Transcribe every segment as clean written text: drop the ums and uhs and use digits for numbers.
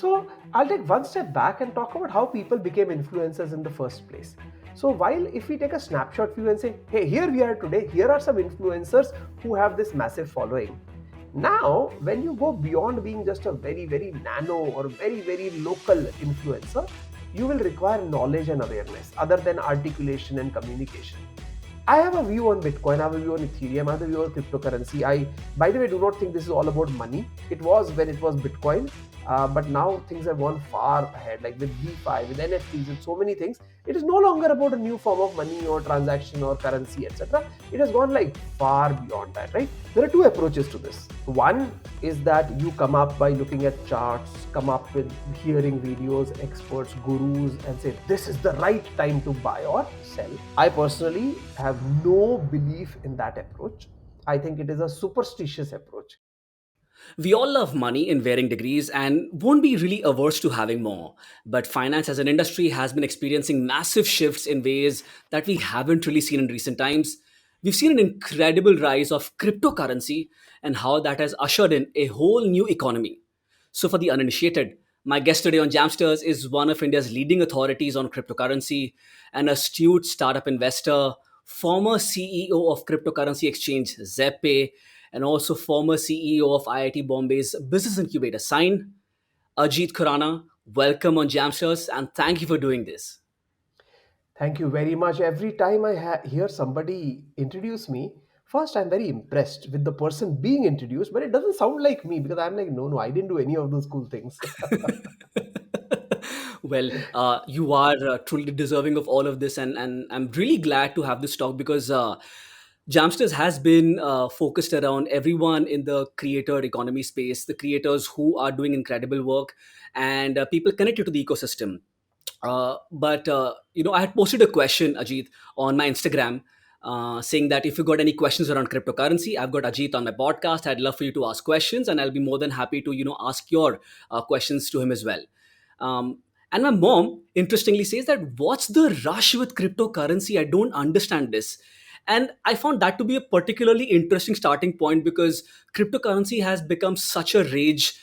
So I'll take one step back and talk about how people became influencers in the first place. So while if we take a snapshot view and say, hey, here we are today, here are some influencers who have this massive following. Now, when you go beyond being just a very, very nano or very, very local influencer, you will require knowledge and awareness other than articulation and communication. I have a view on Bitcoin, I have a view on Ethereum, I have a view on cryptocurrency. I, by the way, do not think this is all about money. It was when it was Bitcoin, but now things have gone far ahead, like with DeFi, with NFTs, with so many things. It is no longer about a new form of money or transaction or currency, etc. It has gone like far beyond that, right? There are two approaches to this. One is that you come up by looking at charts, come up with hearing videos, experts, gurus, and say, this is the right time to buy or sell. I personally have no belief in that approach. I think it is a superstitious approach. We all love money in varying degrees and won't be really averse to having more. But finance as an industry has been experiencing massive shifts in ways that we haven't really seen in recent times. We've seen an incredible rise of cryptocurrency and how that has ushered in a whole new economy. So, for the uninitiated, my guest today on Jamsters is one of India's leading authorities on cryptocurrency, an astute startup investor, former CEO of cryptocurrency exchange Zebpay, and also former CEO of IIT Bombay's business incubator SINE, Ajeet Khurana. Welcome on Jamsters and thank you for doing this. Thank you very much. Every time I hear somebody introduce me, first I'm very impressed with the person being introduced, but it doesn't sound like me because I'm like, no, no, I didn't do any of those cool things. Well, you are truly deserving of all of this, and I'm really glad to have this talk because Jamsters has been focused around everyone in the creator economy space, the creators who are doing incredible work, and people connected to the ecosystem. But I had posted a question, Ajit, on my Instagram, saying that if you got any questions around cryptocurrency, I've got Ajit on my podcast. I'd love for you to ask questions, and I'll be more than happy to ask your questions to him as well. And my mom interestingly says that what's the rush with cryptocurrency? I don't understand this. And I found that to be a particularly interesting starting point because cryptocurrency has become such a rage,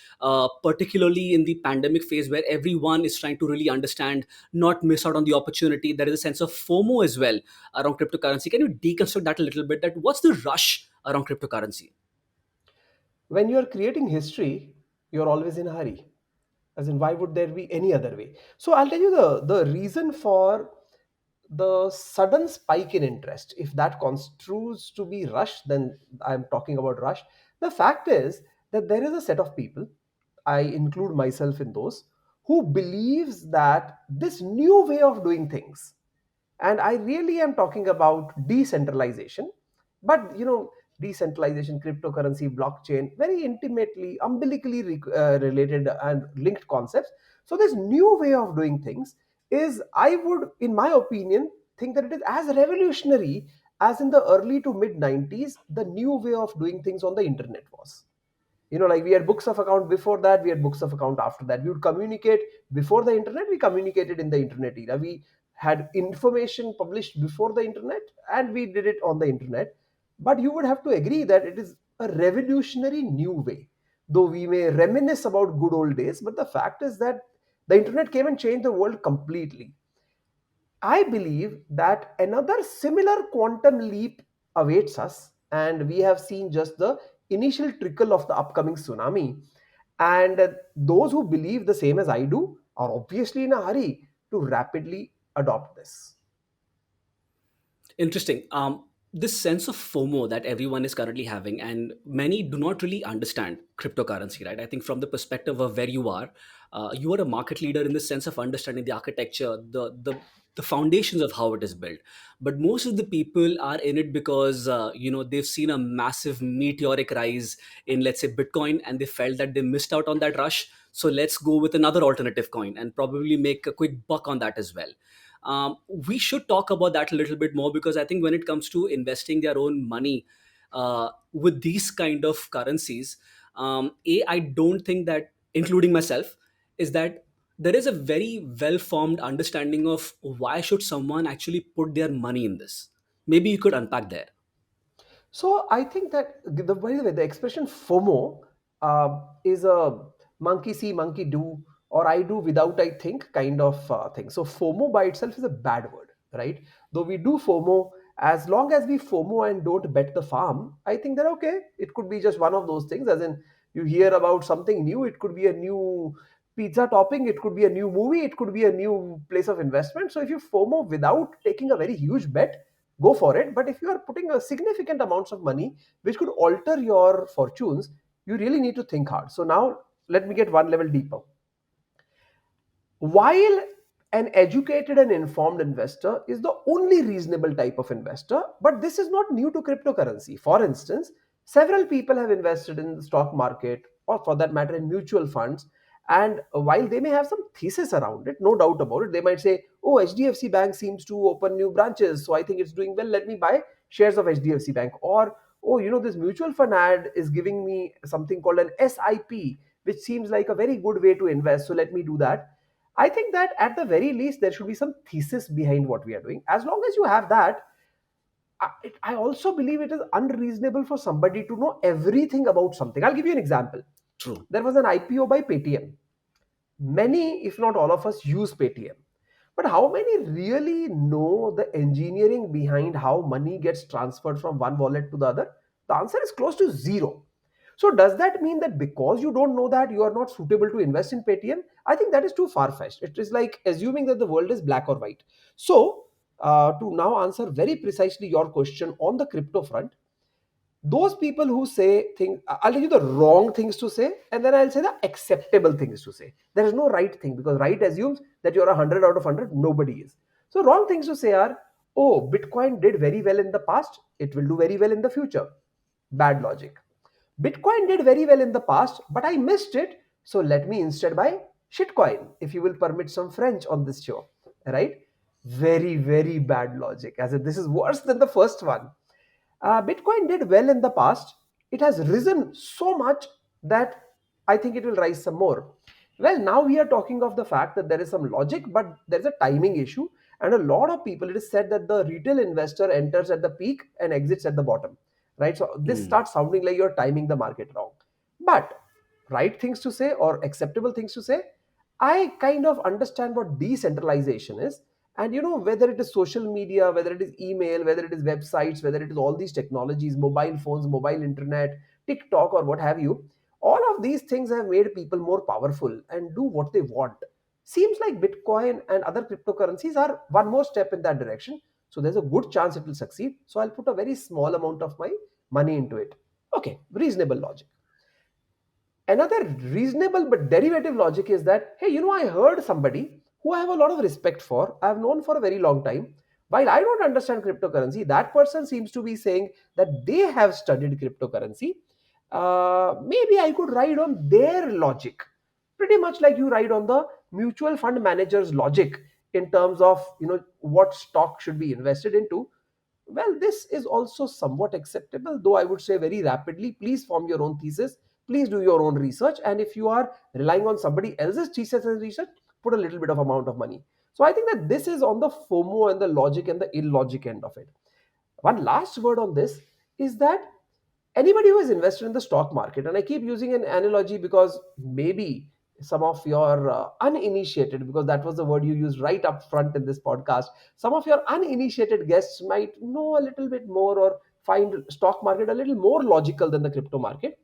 particularly in the pandemic phase where everyone is trying to really understand, not miss out on the opportunity. There is a sense of FOMO as well around cryptocurrency. Can you deconstruct that a little bit? That what's the rush around cryptocurrency? When you're creating history, you're always in a hurry. As in, why would there be any other way? So I'll tell you the reason for the sudden spike in interest. If that construes to be rush, then I'm talking about rush. The fact is that there is a set of people, I include myself in those, who believes that this new way of doing things, and I really am talking about decentralization, but decentralization, cryptocurrency, blockchain, very intimately umbilically related and linked concepts. So this new way of doing things is, I would, in my opinion, think that it is as revolutionary as in the early to mid 90s the new way of doing things on the internet was. Like we had books of account before that, we had books of account after that. We would communicate before the internet, we communicated in the internet era. We had information published before the internet, and we did it on the internet. But you would have to agree that it is a revolutionary new way. Though we may reminisce about good old days, but the fact is that the internet came and changed the world completely. I believe that another similar quantum leap awaits us, and we have seen just the initial trickle of the upcoming tsunami. And those who believe the same as I do are obviously in a hurry to rapidly adopt this. Interesting. This sense of FOMO that everyone is currently having, and many do not really understand cryptocurrency, right? I think from the perspective of where you are a market leader in the sense of understanding the architecture, the foundations of how it is built. But most of the people are in it because they've seen a massive meteoric rise in, let's say, Bitcoin, and they felt that they missed out on that rush. So let's go with another alternative coin and probably make a quick buck on that as well. We should talk about that a little bit more because I think when it comes to investing their own money with these kind of currencies, I don't think that, including myself, is that there is a very well formed understanding of why should someone actually put their money in this. Maybe you could unpack there. So I think that by the way, the expression FOMO is a monkey see, monkey do. or I do without I think kind of thing. So FOMO by itself is a bad word, right? Though we do FOMO, as long as we FOMO and don't bet the farm, I think that okay, it could be just one of those things. As in, you hear about something new, it could be a new pizza topping, it could be a new movie, it could be a new place of investment. So if you FOMO without taking a very huge bet, go for it. But if you are putting a significant amounts of money which could alter your fortunes, you really need to think hard. So now let me get one level deeper. While an educated and informed investor is the only reasonable type of investor, but this is not new to cryptocurrency. For instance, several people have invested in the stock market, or for that matter, in mutual funds. And while they may have some thesis around it, no doubt about it, they might say, oh, HDFC Bank seems to open new branches, so I think it's doing well. Let me buy shares of HDFC Bank. Or, oh, this mutual fund ad is giving me something called an SIP, which seems like a very good way to invest, so let me do that. I think that at the very least, there should be some thesis behind what we are doing. As long as you have that, I also believe it is unreasonable for somebody to know everything about something. I'll give you an example. True. There was an IPO by Paytm. Many, if not all of us, use Paytm. But how many really know the engineering behind how money gets transferred from one wallet to the other? The answer is close to zero. So does that mean that because you don't know that, you are not suitable to invest in Paytm? I think that is too far-fetched. It is like assuming that the world is black or white. So to now answer very precisely your question on the crypto front, those people who say things, I'll tell you the wrong things to say, and then I'll say the acceptable things to say. There is no right thing, because right assumes that you're 100 out of 100. Nobody is. So wrong things to say are, oh, Bitcoin did very well in the past, it will do very well in the future. Bad logic. Bitcoin did very well in the past, but I missed it, so let me instead buy shitcoin, if you will permit some French on this show, right? Very, very bad logic, as if this is worse than the first one. Bitcoin did well in the past. It has risen so much that I think it will rise some more. Well, now we are talking of the fact that there is some logic, but there's a timing issue. And a lot of people, it is said that the retail investor enters at the peak and exits at the bottom, right? So this Mm. starts sounding like you're timing the market wrong. But right things to say or acceptable things to say, I kind of understand what decentralization is. And whether it is social media, whether it is email, whether it is websites, whether it is all these technologies, mobile phones, mobile internet, TikTok, or what have you, all of these things have made people more powerful and do what they want. Seems like Bitcoin and other cryptocurrencies are one more step in that direction. So there's a good chance it will succeed. So I'll put a very small amount of my money into it. Okay, reasonable logic. Another reasonable but derivative logic is that, hey, I heard somebody who I have a lot of respect for, I have known for a very long time. While I don't understand cryptocurrency, that person seems to be saying that they have studied cryptocurrency. Maybe I could ride on their logic, pretty much like you ride on the mutual fund manager's logic in terms of what stock should be invested into. Well, this is also somewhat acceptable, though I would say very rapidly. Please form your own thesis. Please do your own research. And if you are relying on somebody else's thesis and research, put a little bit of amount of money. So I think that this is on the FOMO and the logic and the illogic end of it. One last word on this is that anybody who is invested in the stock market, and I keep using an analogy because maybe some of your uninitiated, because that was the word you used right up front in this podcast, some of your uninitiated guests might know a little bit more or find stock market a little more logical than the crypto market.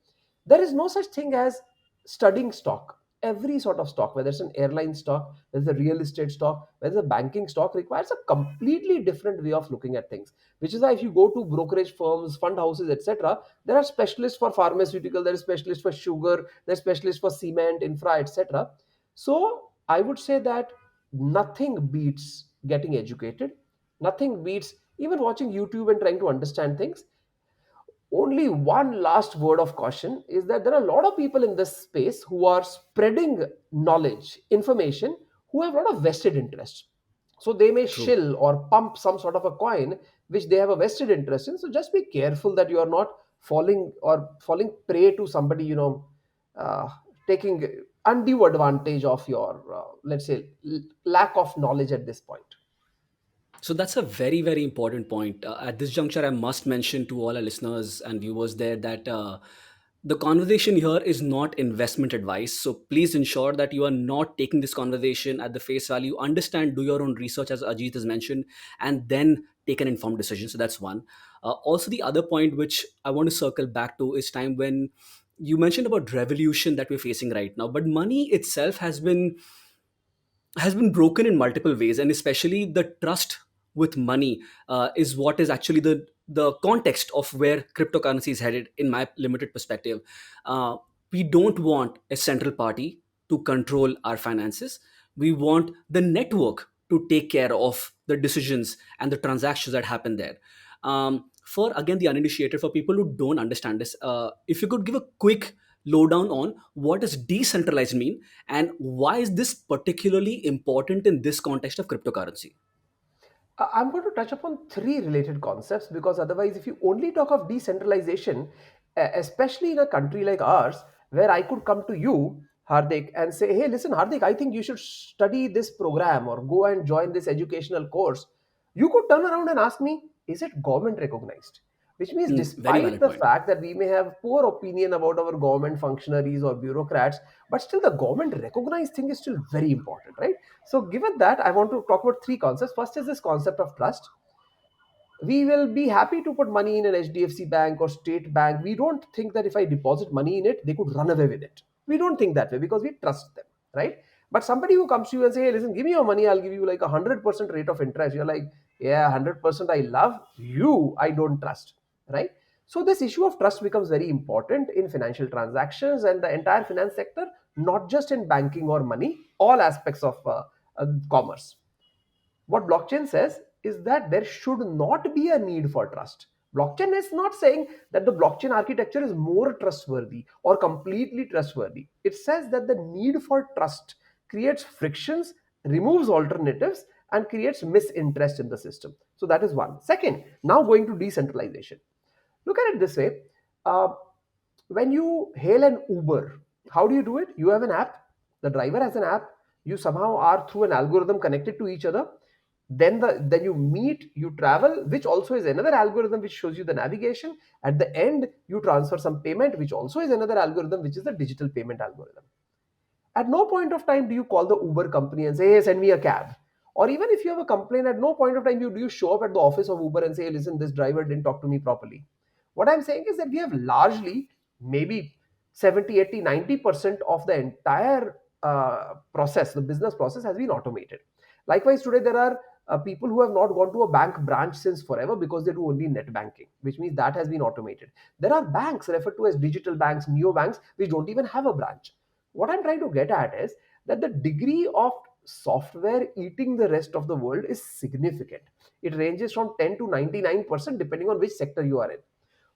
There is no such thing as studying stock. Every sort of stock, whether it's an airline stock, whether it's a real estate stock, whether it's a banking stock, requires a completely different way of looking at things. Which is why if you go to brokerage firms, fund houses, etc., there are specialists for pharmaceutical, there are specialists for sugar, there are specialists for cement, infra, etc. So I would say that nothing beats getting educated. Nothing beats even watching YouTube and trying to understand things. Only one last word of caution is that there are a lot of people in this space who are spreading knowledge, information, who have a lot of vested interest. So they may True. shill or pump some sort of a coin which they have a vested interest in. So just be careful that you are not falling prey to somebody, uh, taking undue advantage of your, let's say, lack of knowledge at this point. So that's a very, very important point. At this juncture, I must mention to all our listeners and viewers there that The conversation here is not investment advice, so please ensure that you are not taking this conversation at the face value. Understand, do your own research, as Ajit has mentioned, and then take an informed decision. So that's one. Also, the other point which I want to circle back to is time when you mentioned about revolution that we're facing right now, but money itself has been broken in multiple ways, and especially the trust with money is what is actually the context of where cryptocurrency is headed. In my limited perspective, uh, we don't want a central party to control our finances. We want the network to take care of the decisions and the transactions that happen there. For again the uninitiated, for people who don't understand this, if you could give a quick lowdown on what does decentralized mean, and why is this particularly important in this context of cryptocurrency? I'm going to touch upon three related concepts because otherwise, if you only talk of decentralization, especially in a country like ours, where I could come to you, Hardik, and say, hey, listen, Hardik, I think you should study this program or go and join this educational course. You could turn around and ask me, is it government recognized? Which means, Very despite valid the point. fact that we may have poor opinion about our government functionaries or bureaucrats, but still the government recognized thing is still very important, right? So, given that, I want to talk about three concepts. First is this concept of trust. We will be happy to put money in an HDFC bank or state bank. We don't think that if I deposit money in it, they could run away with it. We don't think that way because we trust them, right? But somebody who comes to you and say, hey, listen, give me your money, I'll give you like 100% rate of interest. You're like, yeah, 100% I love you, I don't trust, right? So this issue of trust becomes very important in financial transactions and the entire finance sector, not just in banking or money, all aspects of commerce. What blockchain says is that there should not be a need for trust. Blockchain is not saying that the blockchain architecture is more trustworthy or completely trustworthy. It says that the need for trust creates frictions, removes alternatives, and creates misinterest in the system. So that is one. Second, now going to decentralization. Look at it this way. uh, when you hail an Uber, how do you do it? You have an app, the driver has an app, you somehow are through an algorithm connected to each other. Then you meet, you travel, which also is another algorithm which shows you the navigation. At the end, you transfer some payment, which also is another algorithm, which is the digital payment algorithm. At no point of time do you call the Uber company and say, hey, send me a cab. Or even if you have a complaint, at no point of time do you show up at the office of Uber and say, hey, listen, this driver didn't talk to me properly. What I'm saying is that we have largely, maybe 70, 80, 90% of the entire process, the business process has been automated. Likewise, today there are people who have not gone to a bank branch since forever because they do only net banking, which means that has been automated. There are banks referred to as digital banks, neo banks, which don't even have a branch. What I'm trying to get at is that the degree of software eating the rest of the world is significant. It ranges from 10 to 99% depending on which sector you are in.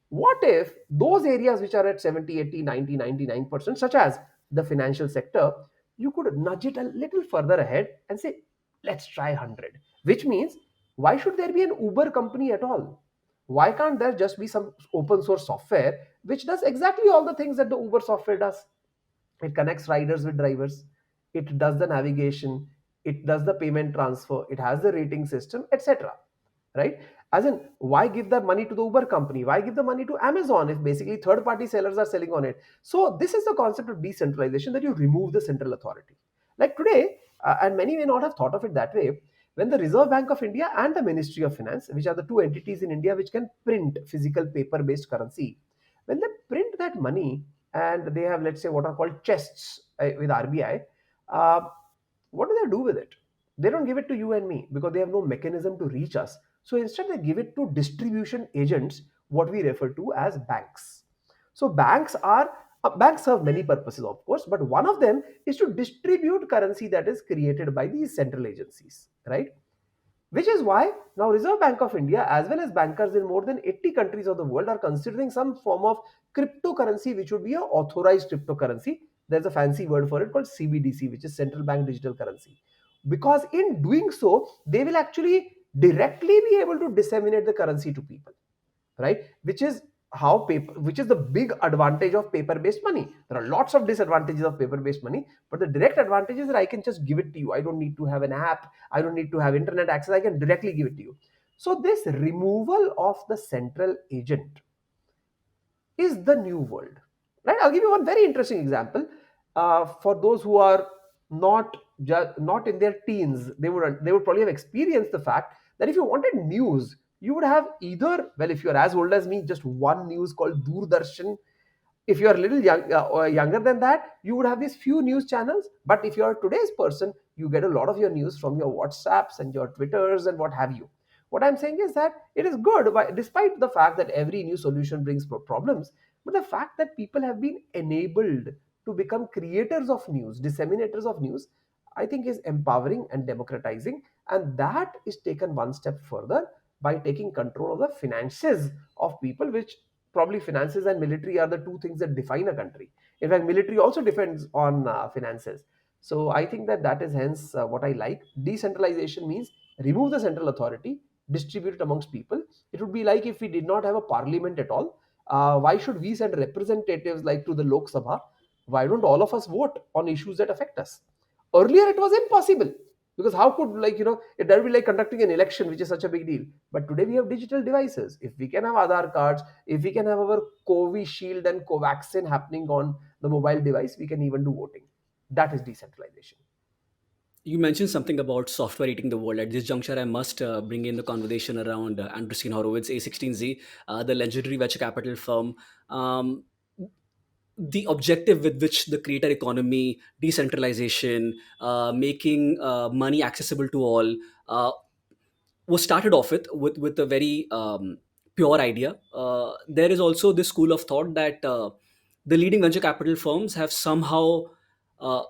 What if those areas which are at 70, 80, 90, 99%, such as the financial sector, you could nudge it a little further ahead and say, let's try 100? Which means, why should there be an Uber company at all? Why can't there just be some open source software which does exactly all the things that the Uber software does? It connects riders with drivers, it does the navigation, it does the payment transfer, it has the rating system, etc. Right? As in, why give the money to the Uber company? Why give the money to Amazon if basically third party sellers are selling on it? So this is the concept of decentralization, that you remove the central authority. Like today, and many may not have thought of it that way, when the Reserve Bank of India and the Ministry of Finance, which are the two entities in India which can print physical paper based currency, when they print that money and they have, let's say, what are called chests with RBI, uh, what do they do with it? They don't give it to you and me because they have no mechanism to reach us. So instead, they give it to distribution agents, what we refer to as banks. So banks serve many purposes, of course, but one of them is to distribute currency that is created by these central agencies, right? Which is why now Reserve Bank of India, as well as bankers in more than 80 countries of the world, are considering some form of cryptocurrency, which would be a authorized cryptocurrency. There's a fancy word for it called CBDC, which is central bank digital currency. Because in doing so, they will actually directly be able to disseminate the currency to people, right? Which is the big advantage of paper based money. There are lots of disadvantages of paper based money, but the direct advantage is that I can just give it to you. I don't need to have an app, I don't need to have internet access, I can directly give it to you. So this removal of the central agent is the new world. right? I'll give you one very interesting example. For those who are not in their teens, they would probably have experienced the fact that if you wanted news, you would have either, well, if you're as old as me, just one news called Doordarshan. If you are a little or younger than that, you would have these few news channels. But if you are today's person, you get a lot of your news from your WhatsApps and your Twitters and what have you. What I'm saying is that it is good, despite the fact that every new solution brings problems. But the fact that people have been enabled to become creators of news, disseminators of news, I think is empowering and democratizing. And that is taken one step further by taking control of the finances of people, which probably finances and military are the two things that define a country. In fact, military also depends on finances. So I think that that is hence what I like. Decentralization means remove the central authority, distribute it amongst people. It would be like if we did not have a parliament at all. Why should we send representatives like to the Lok Sabha? Why don't all of us vote on issues that affect us? Earlier, it was impossible because how could, that would be like conducting an election, which is such a big deal. But today we have digital devices. If we can have Aadhaar cards, if we can have our Covishield and Covaxin happening on the mobile device, we can even do voting. That is decentralization. You mentioned something about software eating the world. At this juncture, I must bring in the conversation around Andreessen Horowitz, A16Z, the legendary venture capital firm. Um, the objective with which the creator economy, decentralization, making money accessible to all, was started off with a very pure idea. There is also this school of thought that the leading venture capital firms have somehow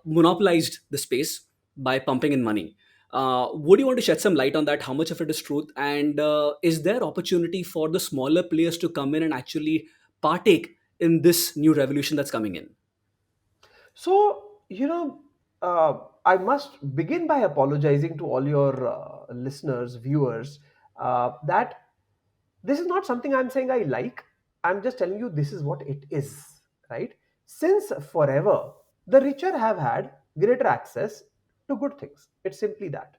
monopolized the space by pumping in money. Would you want to shed some light on that? How much of it is truth, and is there opportunity for the smaller players to come in and actually partake in this new revolution that's coming in? So, I must begin by apologizing to all your listeners, viewers, that this is not something I'm saying I like. I'm just telling you this is what it is, right? Since forever, the richer have had greater access to good things. It's simply that,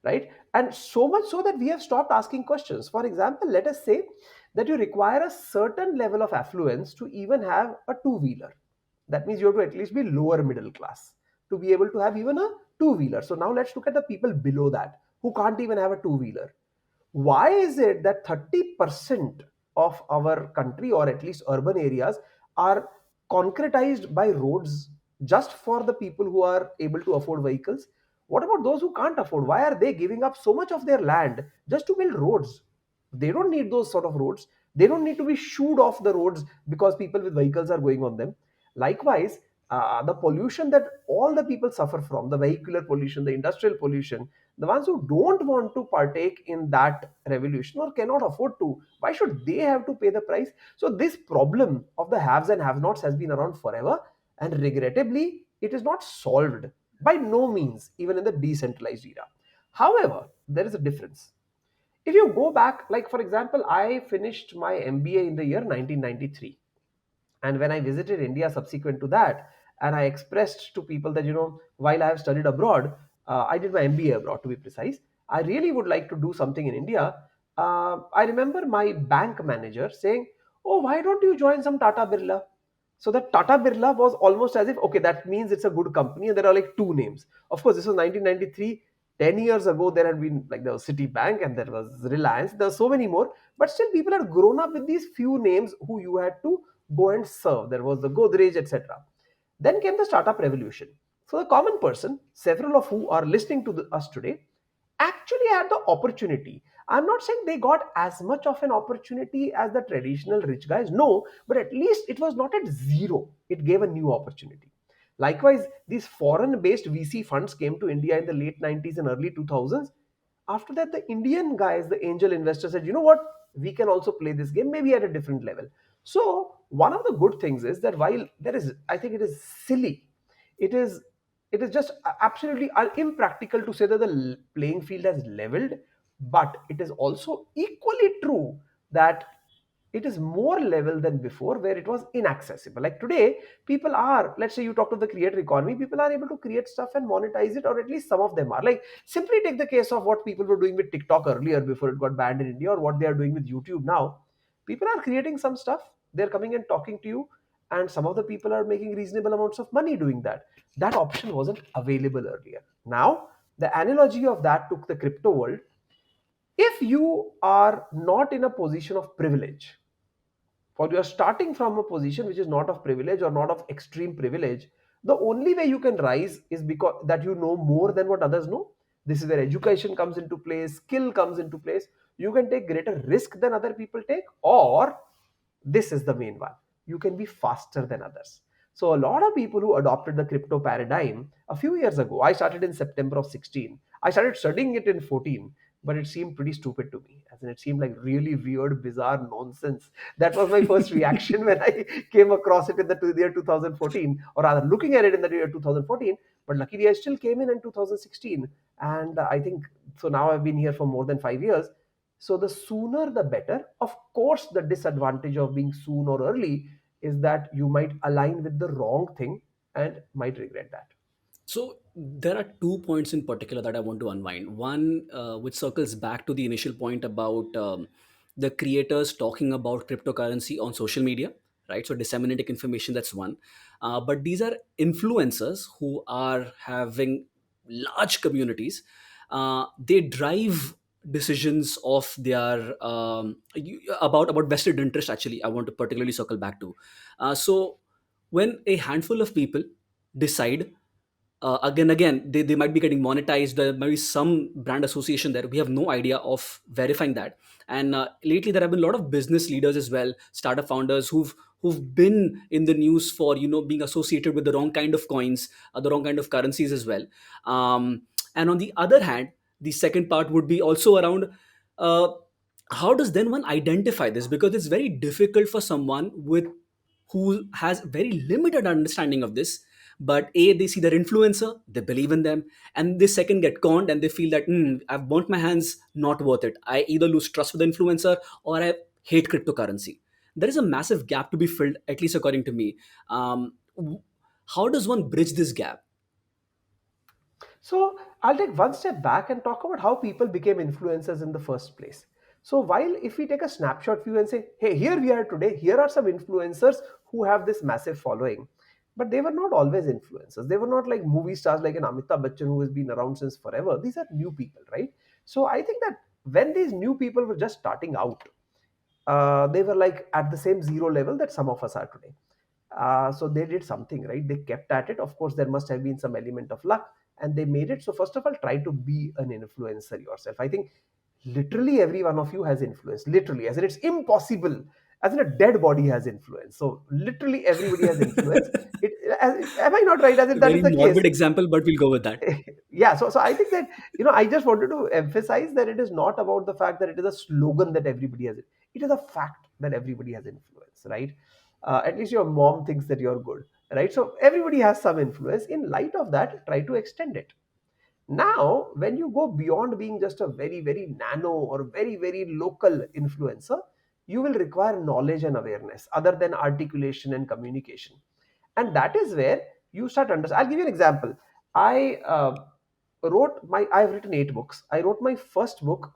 right? And so much so that we have stopped asking questions. For example, let us say that you require a certain level of affluence to even have a two wheeler. That means you have to at least be lower middle class to be able to have even a two wheeler. So now let's look at the people below that who can't even have a two wheeler. Why is it that 30% of our country, or at least urban areas, are concretized by roads just for the people who are able to afford vehicles? What about those who can't afford? Why are they giving up so much of their land just to build roads? They don't need those sort of roads. They don't need to be shooed off the roads because people with vehicles are going on them. Likewise, the pollution that all the people suffer from, the vehicular pollution, the industrial pollution, the ones who don't want to partake in that revolution or cannot afford to, why should they have to pay the price? So this problem of the haves and have nots has been around forever, and regrettably it is not solved by no means, even in the decentralized era. However, there is a difference. If you go back, like for example, I finished my MBA in the year 1993, and when I visited India subsequent to that, and I expressed to people that, while I have studied abroad, I did my MBA abroad to be precise, I really would like to do something in India. I remember my bank manager saying, "Oh, why don't you join some Tata Birla?" So that Tata Birla was almost as if, okay, that means it's a good company, and there are like two names. Of course, this was 1993. 10 years ago, there had been, like, there was Citibank and there was Reliance. There were so many more, but still people had grown up with these few names who you had to go and serve. There was the Godrej, etc. Then came the startup revolution. So the common person, several of who are listening to us today, actually had the opportunity. I'm not saying they got as much of an opportunity as the traditional rich guys, no, but at least it was not at zero. It gave a new opportunity. Likewise, these foreign based VC funds came to India in the late 90s and early 2000s. After that, the Indian guys, the angel investors, said, you know what, we can also play this game, maybe at a different level. So one of the good things is that while there is, I think it is silly, it is it is just absolutely impractical to say that the playing field has leveled, but it is also equally true that it is more level than before, where it was inaccessible. Like today, people are, let's say you talk to the creator economy, people are able to create stuff and monetize it, or at least some of them are. Like, simply take the case of what people were doing with TikTok earlier before it got banned in India, or what they are doing with YouTube now. People are creating some stuff, they're coming and talking to you, and some of the people are making reasonable amounts of money doing that. That option wasn't available earlier. Now, the analogy of that took the crypto world. If you are not in a position of privilege, or you are starting from a position which is not of privilege or not of extreme privilege, the only way you can rise is because that you know more than what others know. This is where education comes into place, skill comes into place. You can take greater risk than other people take, or this is the main one, you can be faster than others. So a lot of people who adopted the crypto paradigm a few years ago, I started in September of 16, I started studying it in 14, but it seemed pretty stupid to me, as in it seemed like really weird, bizarre nonsense. That was my first reaction when I came across it in the year 2014, or rather looking at it in the year 2014. But luckily I still came in 2016, and I think so now I've been here for more than 5 years. So the sooner the better. Of course, the disadvantage of being soon or early is that you might align with the wrong thing and might regret that. So there are 2 points in particular that I want to unwind. One, which circles back to the initial point about the creators talking about cryptocurrency on social media, right? So disseminating information, that's one. But these are influencers who are having large communities. They drive decisions of their about vested interest. Actually, I want to particularly circle back to. So when a handful of people decide, again they might be getting monetized, there might be some brand association there, we have no idea of verifying that. And lately there have been a lot of business leaders as well, startup founders who've been in the news for being associated with the wrong kind of coins, the wrong kind of currencies as well. And on the other hand, the second part would be also around, uh, how does then one identify this, because it's very difficult for someone with who has very limited understanding of this. But they see their influencer, they believe in them, and they second get conned and they feel that, I've burnt my hands, not worth it. I either lose trust with the influencer or I hate cryptocurrency. There is a massive gap to be filled, at least according to me. How does one bridge this gap? So I'll take one step back and talk about how people became influencers in the first place. So while if we take a snapshot view and say, hey, here we are today, here are some influencers who have this massive following. But they were not always influencers. They were not like movie stars like an Amitabh Bachchan who has been around since forever. These are new people, right? So I think that when these new people were just starting out, they were like at the same zero level that some of us are today. So they did something, right? They kept at it. Of course, there must have been some element of luck, and they made it. So first of all, try to be an influencer yourself. I think literally every one of you has influence. Literally, as in it's impossible. As in a dead body has influence. So literally everybody has influence. It, am I not right? As if A that is very the case. morbid example, but we'll go with that. Yeah, so I think that I just wanted to emphasize that it is not about the fact that it is a slogan that everybody has it is a fact that everybody has influence, right? At least your mom thinks that you're good, right? So everybody has some influence. In light of that, try to extend it. Now when you go beyond being just a very very nano or very very local influencer, you will require knowledge and awareness other than articulation and communication. And that is where you start understanding. I'll give you an example. I've written 8 books. I wrote my first book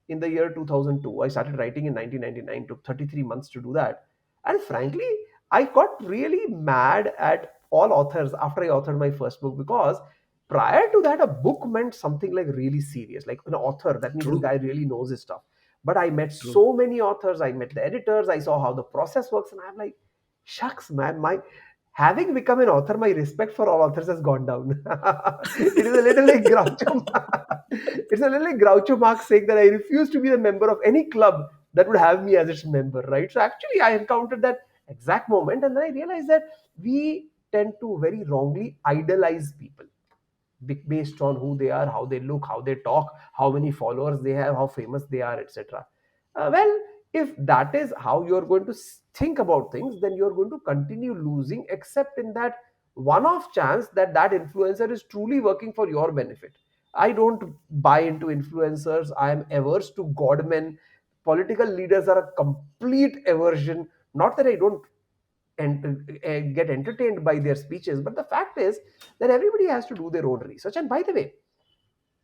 in the year 2002. I started writing in 1999, took 33 months to do that. And frankly, I got really mad at all authors after I authored my first book, because prior to that, a book meant something like really serious, like an author, that means this True, guy really knows his stuff. But I met true. so many authors, I met the editors, I saw how the process works, and I'm like, shucks, man, my having become an author, my respect for all authors has gone down. It is a little like Groucho. It's a little like Groucho Marx saying that I refuse to be a member of any club that would have me as its member, right? So actually, I encountered that exact moment, and then I realized that we tend to very wrongly idolize people based on who they are, how they look, how they talk, how many followers they have, how famous they are, etc. Well, if that is how you're going to think about things, then you're going to continue losing, except in that one off chance that that influencer is truly working for your benefit. I don't buy into influencers. I am averse to godmen. Political leaders are a complete aversion. Not that I don't get entertained by their speeches, but the fact is that everybody has to do their own research. And by the way,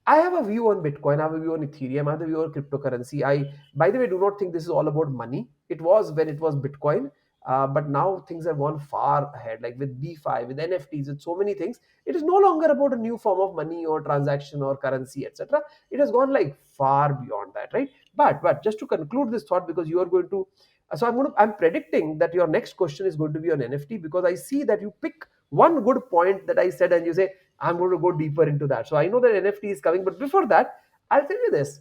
I have a view on Bitcoin, I have a view on Ethereum, I have a view on cryptocurrency. I, by the way, do not think this is all about money. It was when it was Bitcoin. But now things have gone far ahead, like with DeFi, with NFTs, with so many things. It is no longer about a new form of money or transaction or currency, etc. It has gone like far beyond that, right? But just to conclude this thought, because you are going to, so I'm predicting that your next question is going to be on NFT, because I see that you pick one good point that I said and you say I'm going to go deeper into that. So I know that NFT is coming, but before that, I'll tell you this: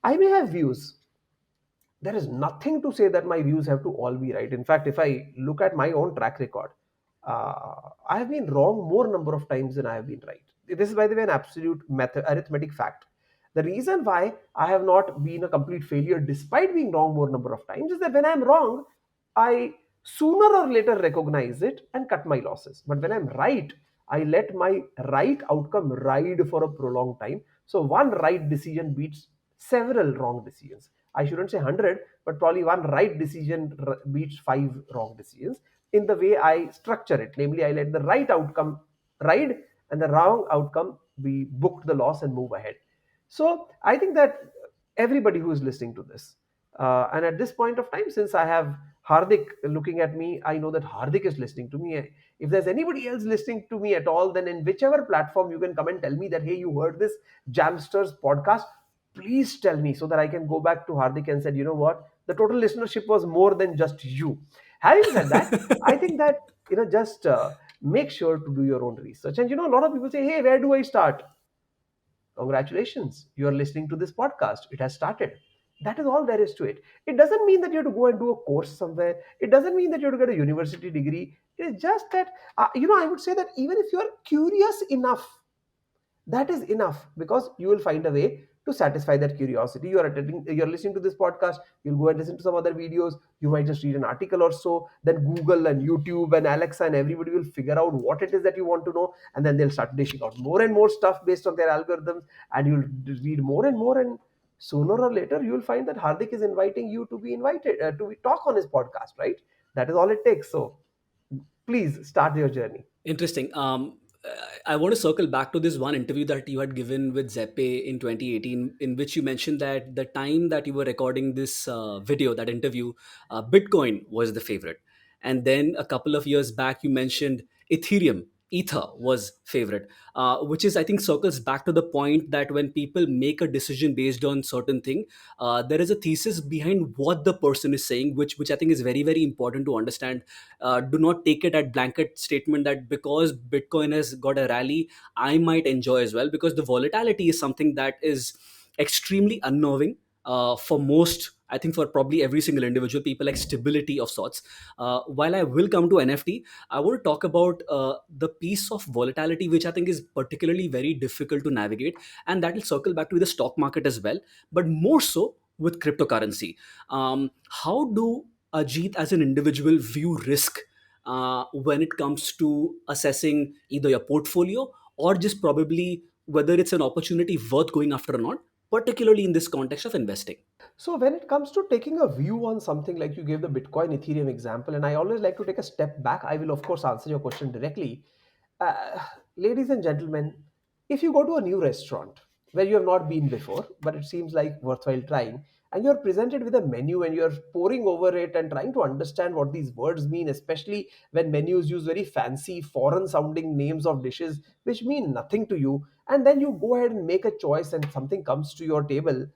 I may have views. There is nothing to say that my views have to all be right. In fact, if I look at my own track record, I have been wrong more number of times than I have been right. This is, by the way, an absolute arithmetic fact. The reason why I have not been a complete failure despite being wrong more number of times is that when I'm wrong, I sooner or later recognize it and cut my losses. But when I'm right, I let my right outcome ride for a prolonged time. So one right decision beats several wrong decisions. I shouldn't say 100, but probably one right decision beats five wrong decisions in the way I structure it. Namely, I let the right outcome ride and the wrong outcome be booked the loss and move ahead. So I think that everybody who is listening to this, and at this point of time, since I have Hardik looking at me, I know that Hardik is listening to me. If there's anybody else listening to me at all, then in whichever platform you can come and tell me that, hey, you heard this Jamsters podcast, please tell me so that I can go back to Hardik and said, you know what, the total listenership was more than just you. Having said that, I think that, just make sure to do your own research. And a lot of people say, hey, where do I start? Congratulations, you are listening to this podcast. It has started. That is all there is to it. It doesn't mean that you have to go and do a course somewhere. It doesn't mean that you have to get a university degree. It is just that, I would say that even if you are curious enough, that is enough, because you will find a way to satisfy that curiosity. You're listening to this podcast, you'll go and listen to some other videos, you might just read an article or so, then Google and YouTube and Alexa and everybody will figure out what it is that you want to know, and then they'll start dishing out more and more stuff based on their algorithms, and you'll read more and more, and sooner or later you will find that Hardik is inviting you to be invited to talk on his podcast, right? That is all it takes. So please start your journey. Interesting. I want to circle back to this one interview that you had given with Zebpay in 2018, in which you mentioned that the time that you were recording this video, that interview, Bitcoin was the favorite. And then a couple of years back, you mentioned Ethereum, Ether was favorite, which is, I think, circles back to the point that when people make a decision based on certain thing, there is a thesis behind what the person is saying, which I think is very, very important to understand. Do not take it at blanket statement that because Bitcoin has got a rally, I might enjoy as well, because the volatility is something that is extremely unnerving for most. I think for probably every single individual, people like stability of sorts. While I will come to NFT, I want to talk about the piece of volatility which I think is particularly very difficult to navigate, and that will circle back to the stock market as well, but more so with cryptocurrency. How do Ajit as an individual view risk when it comes to assessing either your portfolio or just probably whether it's an opportunity worth going after or not, particularly in this context of investing? So when it comes to taking a view on something, like you gave the Bitcoin Ethereum example, and I always like to take a step back. I will of course answer your question directly. Uh, Ladies and gentlemen, if you go to a new restaurant where you have not been before, but it seems like worthwhile trying, and you're presented with a menu and you're poring over it and trying to understand what these words mean, especially when menus use very fancy foreign sounding names of dishes which mean nothing to you, and then you go ahead and make a choice and something comes to your table.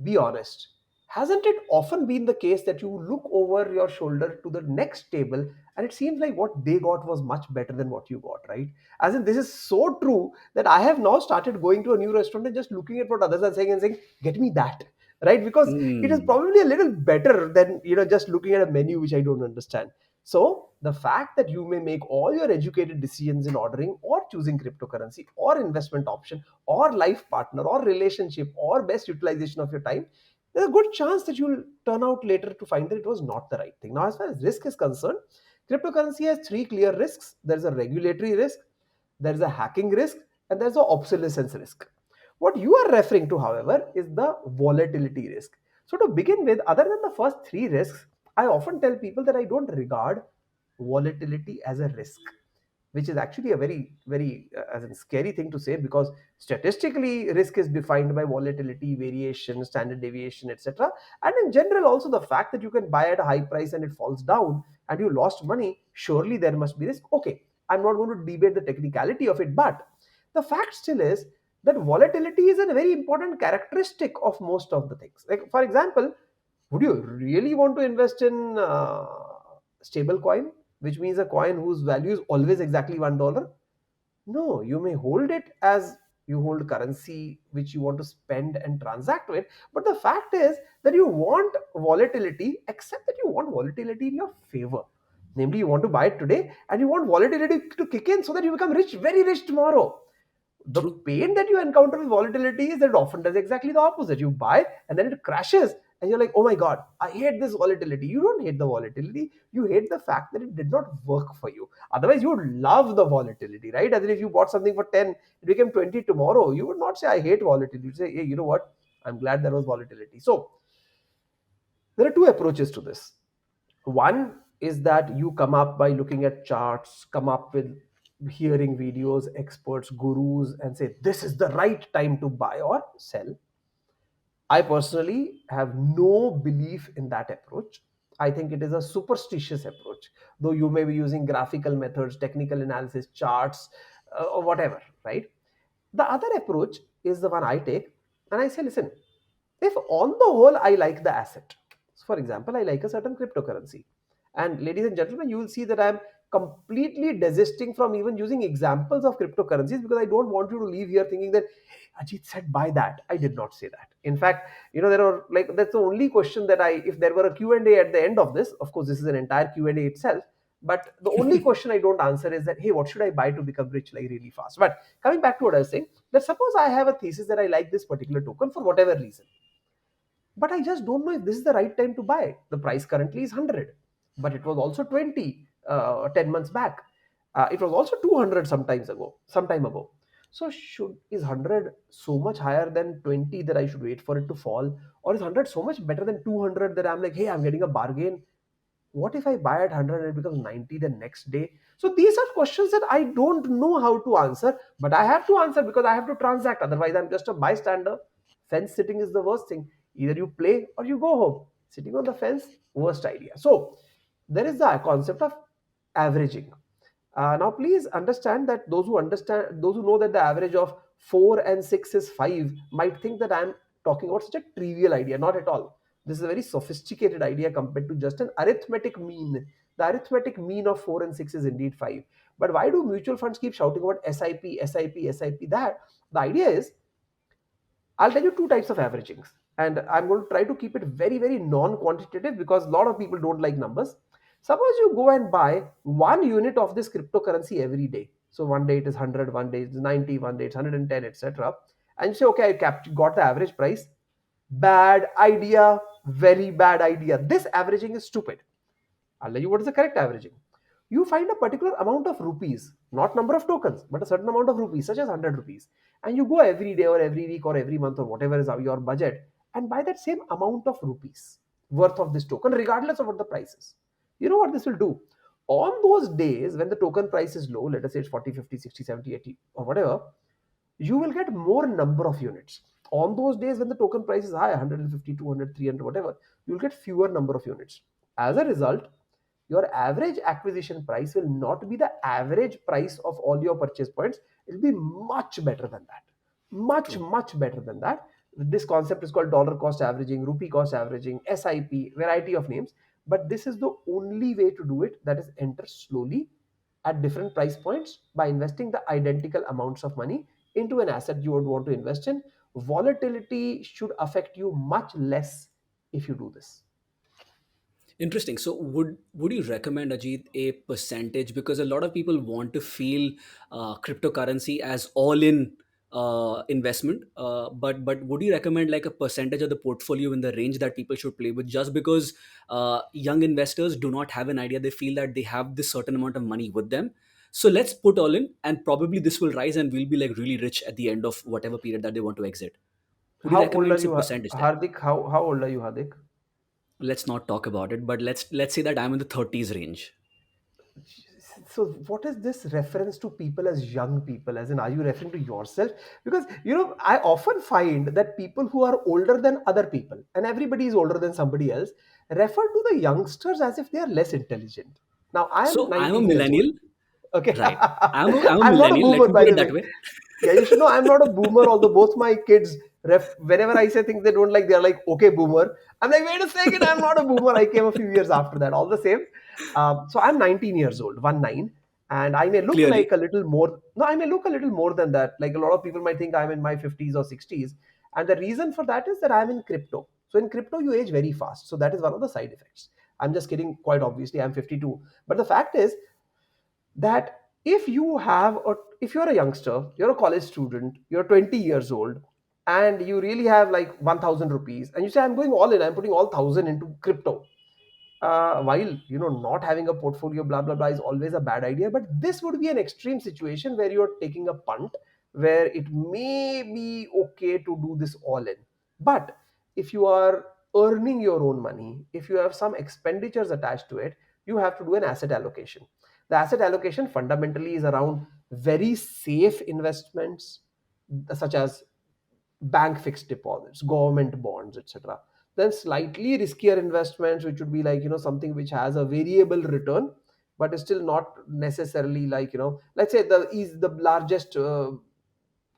Be honest. Hasn't it often been the case that you look over your shoulder to the next table and it seems like what they got was much better than what you got, right? As in, this is so true that I have now started going to a new restaurant and just looking at what others are saying and saying, get me that, right? Because it is Mm. probably a little better than, just looking at a menu which I don't understand. So the fact that you may make all your educated decisions in ordering or choosing cryptocurrency or investment option or life partner or relationship or best utilization of your time, there's a good chance that you'll turn out later to find that it was not the right thing. Now, as far as risk is concerned, cryptocurrency has three clear risks. There's a regulatory risk, there's a hacking risk, and there's a obsolescence risk. What you are referring to, however, is the volatility risk. So to begin with, other than the first three risks, I often tell people that I don't regard volatility as a risk. which is actually a very as in scary thing to say, because statistically risk is defined by volatility, variation, standard deviation, etc. And in general also, the fact that you can buy at a high price and it falls down and you lost money, surely there must be risk. Okay, I'm not going to debate the technicality of it, but the fact still is that volatility is a very important characteristic of most of the things. Like for example, would you really want to invest in stable coin, which means a coin whose value is always exactly $1? No, you may hold it as you hold currency which you want to spend and transact with. But the fact is that you want volatility, except that you want volatility in your favor. Namely, you want to buy it today and you want volatility to kick in so that you become rich, very rich tomorrow. The True. pain that you encounter with volatility is that it often does exactly the opposite. You buy and then it crashes and you're like, oh my god, I hate this volatility. You don't hate the volatility, you hate the fact that it did not work for you. Otherwise you would love the volatility, right? As in, if you bought something for 10, it became 20 tomorrow, you would not say I hate volatility. You'd say, hey, you know what, I'm glad there was volatility. So there are two approaches to this. One is that you come up by looking at charts, come up with hearing videos, experts, gurus, and say, this is the right time to buy or sell. I personally have no belief in that approach. I think it is a superstitious approach, though you may be using graphical methods, technical analysis, charts, or whatever, right? The other approach is the one I take, and I say, listen, if on the whole I like the asset, so for example, I like a certain cryptocurrency, and ladies and gentlemen, you will see that I'm completely desisting from even using examples of cryptocurrencies, because I don't want you to leave here thinking that Ajit said buy that. I did not say that. In fact, there are, like, that's the only question that if there were a Q&A at the end of this, of course this is an entire Q&A itself, but the only question I don't answer is that, hey, what should I buy to become rich like really fast? But coming back to what I was saying, that suppose I have a thesis that I like this particular token for whatever reason, but I just don't know if this is the right time to buy. The price currently is 100, but it was also 20 10 months back. It was also 200 some time ago. So should is 100 so much higher than 20 that I should wait for it to fall, or is 100 so much better than 200 that I'm like, hey, I'm getting a bargain? What if I buy at 100 and it becomes 90 the next day? So these are questions that I don't know how to answer, but I have to answer because I have to transact. Otherwise, I'm just a bystander. Fence sitting is the worst thing. Either you play or you go home. Sitting on the fence, worst idea. So there is the concept of averaging. Now, please understand that those who know that the average of 4 and 6 is 5 might think that I'm talking about such a trivial idea. Not at all. This is a very sophisticated idea compared to just an arithmetic mean. The arithmetic mean of 4 and 6 is indeed 5. But why do mutual funds keep shouting about SIP, SIP, SIP? That the idea is, I'll tell you two types of averagings, and I'm going to try to keep it very, very non quantitative because a lot of people don't like numbers. Suppose you go and buy 1 unit of this cryptocurrency every day. So one day it is 100, one day it's 90, one day it's 110, etc. And you say, okay, got the average price. Bad idea, very bad idea. This averaging is stupid. I'll tell you what is the correct averaging. You find a particular amount of rupees, not number of tokens, but a certain amount of rupees, such as 100 rupees. And you go every day or every week or every month or whatever is your budget and buy that same amount of rupees worth of this token, regardless of what the price is. You know what this will do? On those days when the token price is low, let us say it's 40, 50, 60, 70, 80, or whatever, you will get more number of units. On those days when the token price is high, 150, 200, 300, whatever, you will get fewer number of units. As a result, your average acquisition price will not be the average price of all your purchase points. It will be much better than that. Much, True. much better than that. This concept is called dollar cost averaging, rupee cost averaging, SIP, variety of names. But this is the only way to do it, that is, enter slowly at different price points by investing the identical amounts of money into an asset you would want to invest in. Volatility should affect you much less if you do this. Interesting. So, would you recommend, Ajit, a percentage, because a lot of people want to feel cryptocurrency as all in investment, but would you recommend like a percentage of the portfolio in the range that people should play with, just because young investors do not have an idea, they feel that they have this certain amount of money with them, so let's put all in, and probably this will rise and we'll be like really rich at the end of whatever period that they want to exit. Would you How old are recommend some you, percentage there? Hardik? How old are you, Hardik? Let's not talk about it, but let's say that I'm in the 30s range. So what is this reference to people as young people, as in are you referring to yourself? Because I often find that people who are older than other people, and everybody is older than somebody else, refer to the youngsters as if they are less intelligent. Now I am So I'm a 19 years old. millennial, Okay. right? I'm a I'm not a millennial. Let boomer, me by put the it that way. way. Yeah, you should know I'm not a boomer, although both my kids, whenever I say things they don't like, they're like, okay, boomer. I'm like, wait a second, I'm not a boomer. I came a few years after that, all the same. So I'm 19 years old, 1 9. And I may look like Clearly, a little more, no, I may look a little more than that. Like a lot of people might think I'm in my 50s or 60s. And the reason for that is that I'm in crypto. So in crypto, you age very fast. So that is one of the side effects. I'm just kidding, quite obviously, I'm 52. But the fact is, that if you're a youngster, you're a college student, you're 20 years old, and you really have like 1000 rupees, and you say, I'm going all in, I'm putting all 1000 into crypto, while not having a portfolio, blah blah blah, is always a bad idea, but this would be an extreme situation where you're taking a punt, where it may be okay to do this all in. But if you are earning your own money, if you have some expenditures attached to it, you have to do an asset allocation. The asset allocation fundamentally is around very safe investments, such as bank fixed deposits, government bonds, etc. Then slightly riskier investments, which would be like something which has a variable return, but is still not necessarily like let's say the largest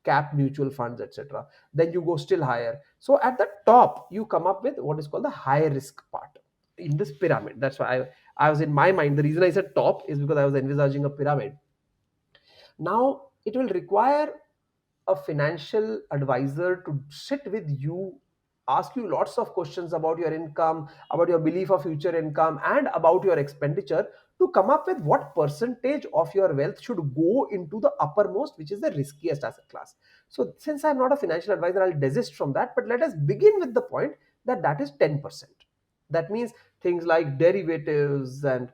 cap mutual funds, etc. Then you go still higher. So at the top, you come up with what is called the high risk part in this pyramid. That's why I was in my mind. The reason I said top is because I was envisaging a pyramid. Now, it will require a financial advisor to sit with you, ask you lots of questions about your income, about your belief of future income, and about your expenditure, to come up with what percentage of your wealth should go into the uppermost, which is the riskiest asset class. So, since I'm not a financial advisor, I'll desist from that. But let us begin with the point that that is 10%. That means things like derivatives and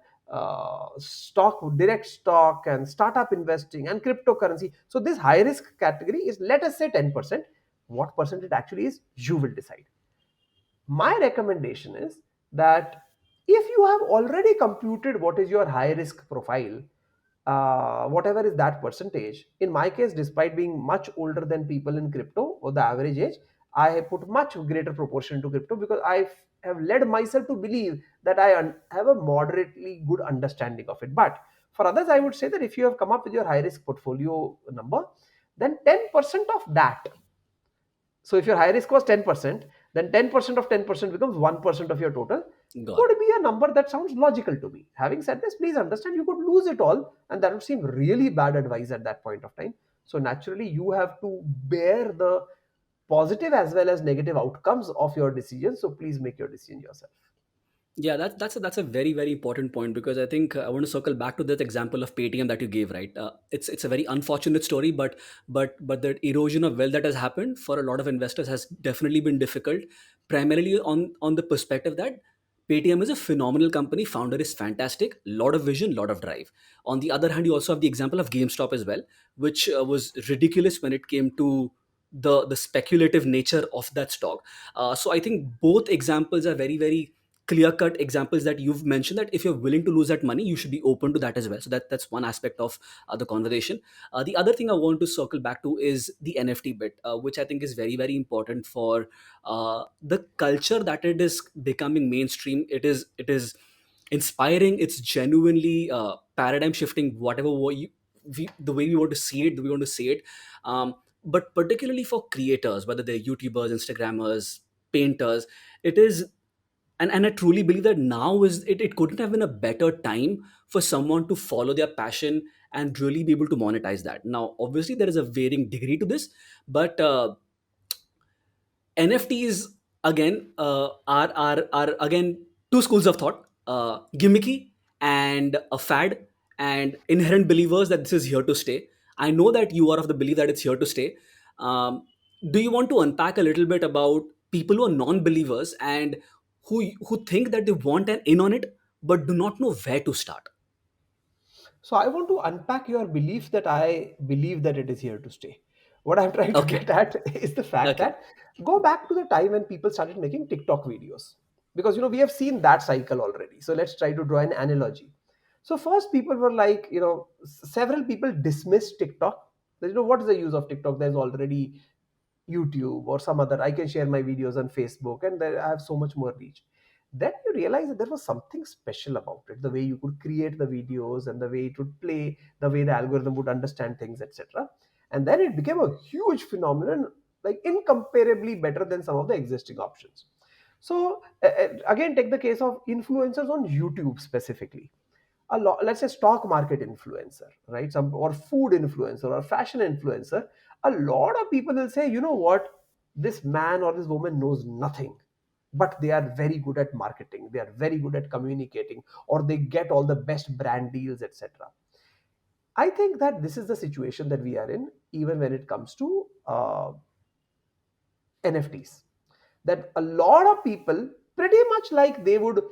direct stock, and startup investing and cryptocurrency. So this high risk category is, let us say, 10%. What percent it actually is, you will decide. My recommendation is that if you have already computed what is your high risk profile, whatever is that percentage, in my case, despite being much older than people in crypto or the average age, I have put much greater proportion to crypto because I have led myself to believe that I have a moderately good understanding of it. But for others, I would say that if you have come up with your high risk portfolio number, then 10% of that, so if your high risk was 10%, then 10% of 10% becomes 1% of your total, got would it. be a number that sounds logical to me. Having said this, please understand you could lose it all, and that would seem really bad advice at that point of time. So naturally, you have to bear the positive as well as negative outcomes of your decision. So please make your decision yourself. Yeah, that's a very very important point, because I think I want to circle back to that example of Paytm that you gave. Right, it's a very unfortunate story, but the erosion of wealth that has happened for a lot of investors has definitely been difficult, primarily on the perspective that Paytm is a phenomenal company, founder is fantastic, lot of vision, lot of drive. On the other hand, you also have the example of GameStop as well, which was ridiculous when it came to the speculative nature of that stock. So I think both examples are very very clear cut examples that you've mentioned, that if you're willing to lose that money, you should be open to that as well. So that's one aspect of the conversation. The other thing I want to circle back to is the NFT bit, which I think is very very important for the culture that it is becoming mainstream. It is inspiring, it's genuinely paradigm shifting, whatever the way we want to see it, the way we want to say it. But particularly for creators, whether they're YouTubers, Instagrammers, painters, it is, and I truly believe that now it couldn't have been a better time for someone to follow their passion and really be able to monetize that. Now obviously there is a varying degree to this, but NFTs again are again two schools of thought: gimmicky and a fad, and inherent believers that this is here to stay. I know that you are of the belief that it's here to stay. Um, do you want to unpack a little bit about people who are non-believers and who think that they want an in on it but do not know where to start? So I want to unpack your belief that I believe that it is here to stay. What I'm trying to Okay, get at is the fact okay, that, go back to the time when people started making TikTok videos, because we have seen that cycle already. So let's try to draw an analogy. So first people were like, several people dismissed TikTok. What is the use of TikTok? There's already YouTube or some other. I can share my videos on Facebook, and I have so much more reach. Then you realize that there was something special about it. The way you could create the videos and the way it would play, the way the algorithm would understand things, etc. And then it became a huge phenomenon, like incomparably better than some of the existing options. So again, take the case of influencers on YouTube specifically. A lot, let's say stock market influencer, right? Some or food influencer or fashion influencer. A lot of people will say, you know what, this man or this woman knows nothing, but they are very good at marketing, they are very good at communicating, or they get all the best brand deals, etc. I think that this is the situation that we are in, even when it comes to NFTs. That a lot of people, pretty much like they would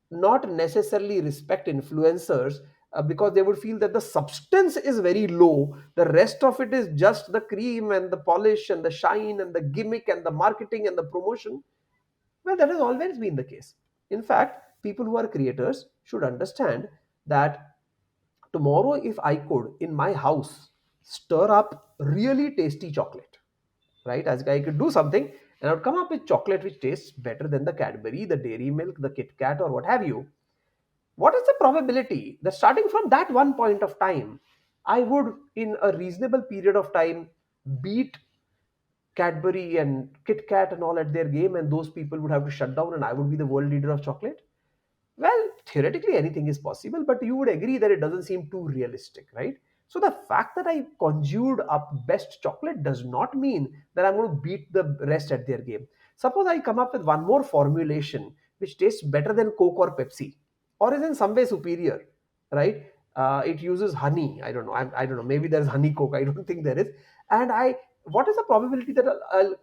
not necessarily respect influencers, because they would feel that the substance is very low, the rest of it is just the cream and the polish and the shine and the gimmick and the marketing and the promotion. Well, that has always been the case. In fact, people who are creators should understand that tomorrow, if I could in my house stir up really tasty chocolate, right? As I could do something and I would come up with chocolate which tastes better than the Cadbury, the Dairy Milk, the Kit Kat, or what have you. What is the probability that starting from that one point of time, I would, in a reasonable period of time, beat Cadbury and Kit Kat and all at their game, and those people would have to shut down, and I would be the world leader of chocolate? Well, theoretically, anything is possible, but you would agree that it doesn't seem too realistic, right? So the fact that I conjured up best chocolate does not mean that I'm going to beat the rest at their game. Suppose I come up with one more formulation which tastes better than Coke or Pepsi, or is in some way superior, right? It uses honey. I don't know. I don't know. Maybe there's honey Coke. I don't think there is. And what is the probability that I'll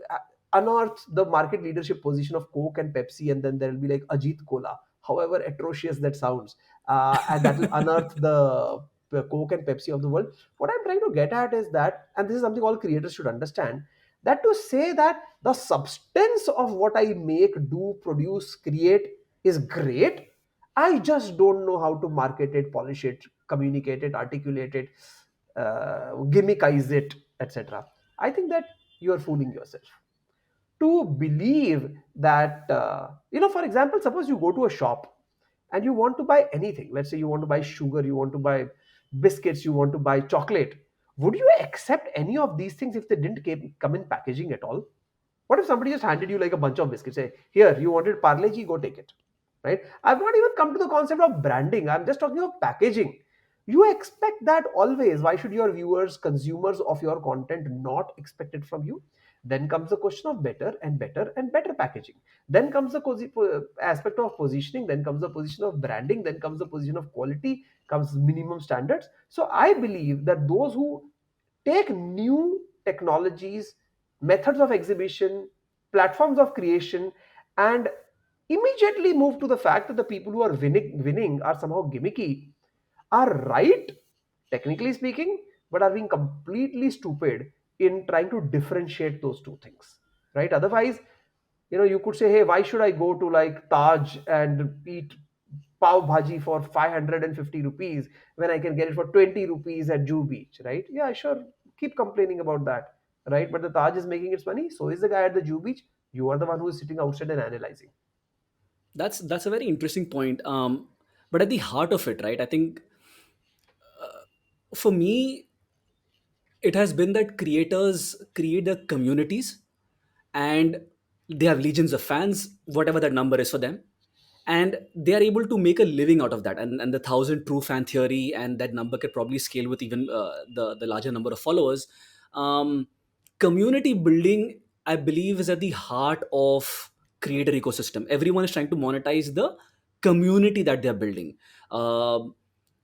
unearth the market leadership position of Coke and Pepsi, and then there'll be like Ajit Cola, however atrocious that sounds, and that will unearth the Coke and Pepsi of the world. What I'm trying to get at is that, and this is something all creators should understand, that to say that the substance of what I make, do, produce, create is great, I just don't know how to market it, polish it, communicate it, articulate it, gimmickize it, etc. I think that you are fooling yourself to believe that, for example, suppose you go to a shop and you want to buy anything. Let's say you want to buy sugar, you want to buy biscuits, you want to buy chocolate. Would you accept any of these things if they didn't come in packaging at all? What if somebody just handed you like a bunch of biscuits, say, here, you wanted Parle G, go take it, right? I've not even come to the concept of branding. I'm just talking of packaging. You expect that always. Why should your viewers, consumers of your content, not expect it from you? Then comes the question of better and better and better packaging. Then comes the aspect of positioning. Then comes the position of branding. Then comes the position of quality. Comes minimum standards. So I believe that those who take new technologies, methods of exhibition, platforms of creation, and immediately move to the fact that the people who are winning are somehow gimmicky, are right, technically speaking, but are being completely stupid in trying to differentiate those two things, right? Otherwise, you could say, hey, why should I go to like Taj and eat pav bhaji for 550 rupees when I can get it for 20 rupees at Jew Beach, right? Yeah, sure. Keep complaining about that, right? But the Taj is making its money. So is the guy at the Jew Beach. You are the one who is sitting outside and analyzing. That's a very interesting point. But at the heart of it, right? I think for me, it has been that creators create the communities, and they have legions of fans, whatever that number is for them, and they are able to make a living out of that. And the thousand true fan theory, and that number could probably scale with even the larger number of followers. um, Community building, I believe, is at the heart of creator ecosystem. Everyone is trying to monetize the community that they're building.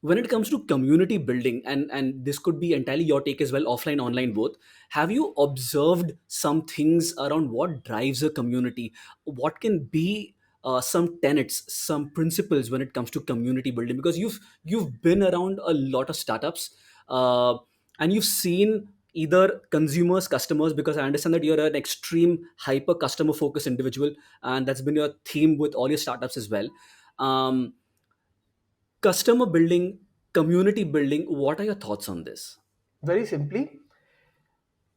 When it comes to community building, and this could be entirely your take as well, offline, online, both, have you observed some things around what drives a community? What can be some tenets, some principles when it comes to community building? Because you've been around a lot of startups, uh, and you've seen either consumers, customers, because I understand that you're an extreme hyper customer focused individual, and that's been your theme with all your startups as well. um, Customer building, community building, what are your thoughts on this? Very simply,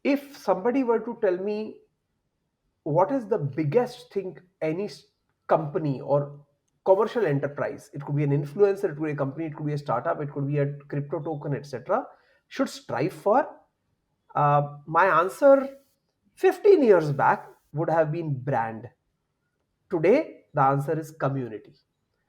if somebody were to tell me what is the biggest thing any company or commercial enterprise, it could be an influencer, it could be a company, it could be a startup, it could be a crypto token, etc., should strive for, my answer 15 years back would have been brand. Today, the answer is community.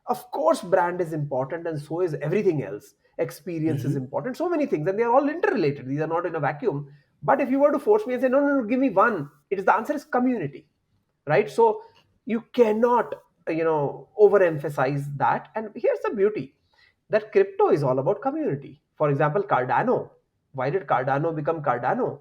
Of course, brand is important, and so is everything else. Experience is Mhm. important, so many things, and they are all interrelated. These are not in a vacuum. But if you were to force me and say, no, no, no, give me one, it is the answer is community, right? So you cannot, overemphasize that. And here's the beauty, that crypto is all about community. For example, Cardano. Why did Cardano become Cardano?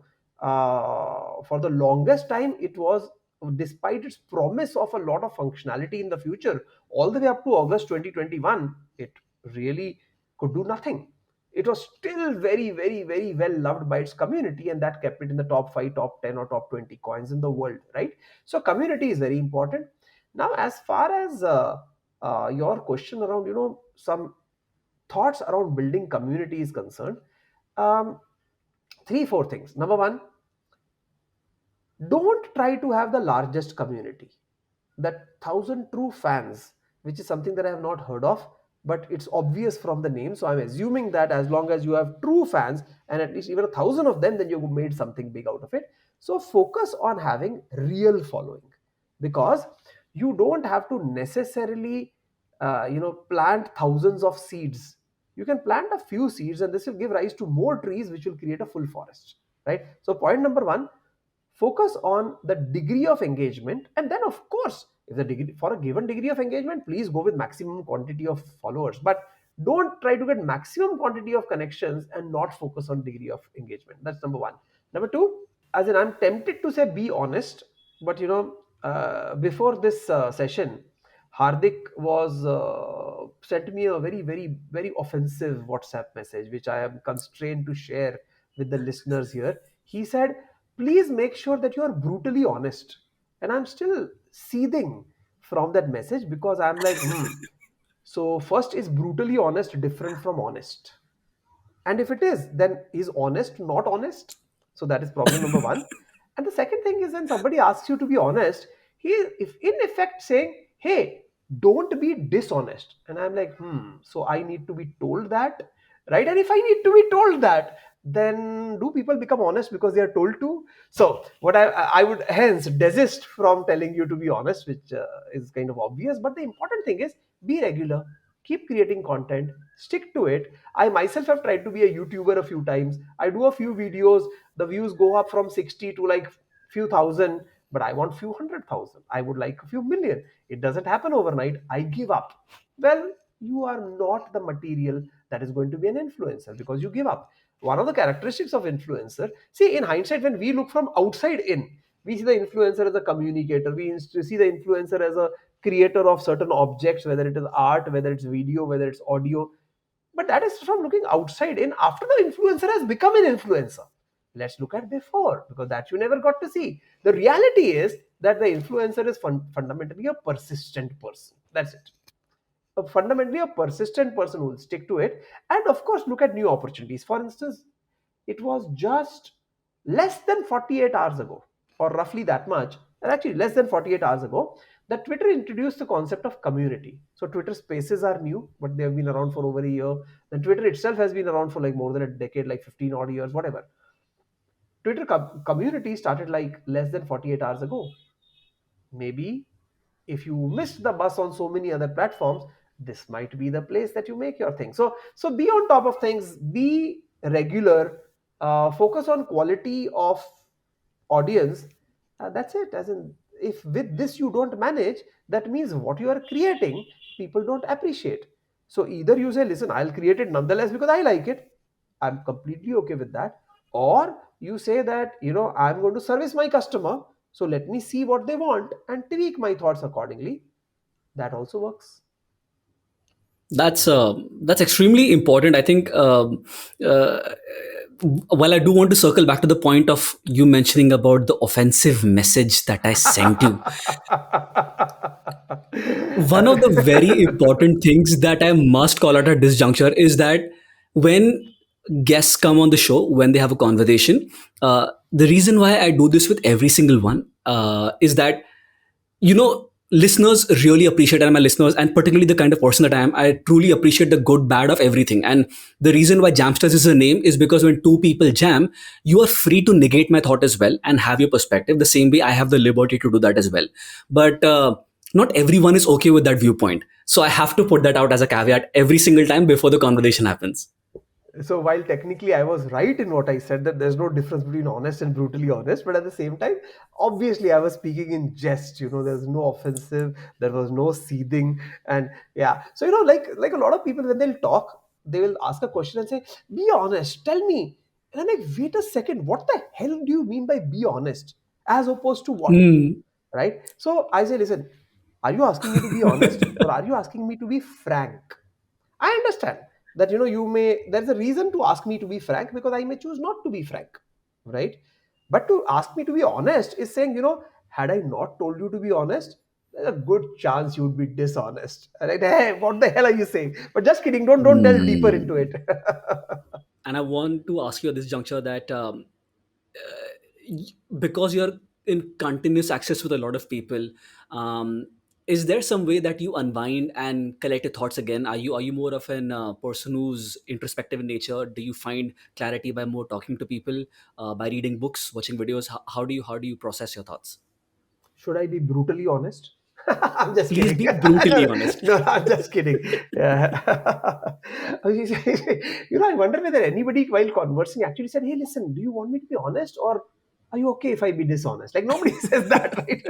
For the longest time, it was, despite its promise of a lot of functionality in the future, all the way up to August 2021, it really could do nothing. It was still very, very, very well loved by its community, and that kept it in the top 5, top 10, or top 20 coins in the world, right? So, community is very important. Now, as far as your question around, some thoughts around building community is concerned, um, three, four things. Number one, don't try to have the largest community, that 1,000 true fans, which is something that I have not heard of, but it's obvious from the name. So I'm assuming that as long as you have true fans and at least even 1,000 of them, then you've made something big out of it. So focus on having real following, because you don't have to necessarily, plant thousands of seeds. You can plant a few seeds, and this will give rise to more trees, which will create a full forest, right? So point number one, focus on the degree of engagement, and then of course, if the degree, for a given degree of engagement, please go with maximum quantity of followers, but don't try to get maximum quantity of connections and not focus on degree of engagement. That's number one. Number two, as in, I'm tempted to say be honest, but before this session, Hardik was sent me a very, very, very offensive WhatsApp message, which I am constrained to share with the listeners here. He said, please make sure that you are brutally honest. And I'm still seething from that message, because I'm like, so first, is brutally honest different from honest? And if it is, then is honest not honest? So that is problem number one. And the second thing is, when somebody asks you to be honest, he is, if in effect, saying, hey, don't be dishonest. And I'm like, so I need to be told that, right? And if I need to be told that, then do people become honest because they are told to? So what I would hence desist from telling you to be honest, which is kind of obvious. But the important thing is, be regular, keep creating content, stick to it. I myself have tried to be a YouTuber a few times. I do a few videos, the views go up from 60 to like few thousand, but I want few 100,000. I would like a few million. It doesn't happen overnight. I give up. Well, you are not the material that is going to be an influencer, because you give up. One of the characteristics of influencer, see, in hindsight, when we look from outside in, we see the influencer as a communicator. We see the influencer as a creator of certain objects, whether it is art, whether it's video, whether it's audio. But that is from looking outside in, after the influencer has become an influencer. Let's look at before, because that you never got to see. The reality is that the influencer is fundamentally a persistent person. That's it. Fundamentally a persistent person who will stick to it, and of course look at new opportunities. For instance, it was just less than 48 hours ago, or roughly that much, and actually less than 48 hours ago, that Twitter introduced the concept of community. So Twitter spaces are new, but they have been around for over a year. Then Twitter itself has been around for like more than a decade, like 15 odd years, whatever. Twitter community started like less than 48 hours ago. Maybe if you missed the bus on so many other platforms, this might be the place that you make your thing. So be on top of things, be regular, focus on quality of audience. That's it. As in, if with this you don't manage, that means what you are creating, people don't appreciate. So either you say, listen, I'll create it nonetheless because I like it, I'm completely okay with that. Or you say that, I'm going to service my customer, so let me see what they want and tweak my thoughts accordingly. That also works. That's extremely important. I think. Uh, while I do want to circle back to the point of you mentioning about the offensive message that I sent you, One of the very important things that I must call out at this juncture is that when guests come on the show, when they have a conversation, the reason why I do this with every single one is that, listeners really appreciate, and my listeners, and particularly the kind of person that I am, I truly appreciate the good bad of everything. And the reason why Jamsters is a name is because when two people jam, you are free to negate my thought as well and have your perspective the same way I have the liberty to do that as well. But not everyone is okay with that viewpoint, so I have to put that out as a caveat every single time before the conversation happens. So while technically I was right in what I said, that there's no difference between honest and brutally honest, but at the same time, obviously I was speaking in jest. There's no offensive, there was no seething, and yeah. So like a lot of people when they'll talk, they will ask a question and say, "Be honest, tell me." And I'm like, "Wait a second, what the hell do you mean by be honest? As opposed to what?" Hmm. Right? So I say, "Listen, are you asking me to be honest, or are you asking me to be frank?" I understand that there's a reason to ask me to be frank because I may choose not to be frank, right? But to ask me to be honest is saying, had I not told you to be honest, there's a good chance you would be dishonest. Right? Hey, what the hell are you saying? But just kidding. Don't delve deeper into Hmm. it. And I want to ask you at this juncture that because you're in continuous access with a lot of people, um, is there some way that you unwind and collect your thoughts again? Are you more of an person who's introspective in nature? Do you find clarity by more talking to people, by reading books, watching videos? How do you process your thoughts? Should I be brutally honest? I'm just Please kidding. be brutally honest. No, I'm just kidding. Yeah. I wonder whether anybody while conversing actually said, "Hey, listen, do you want me to be honest, or are you okay if I be dishonest?" Like nobody says that, right?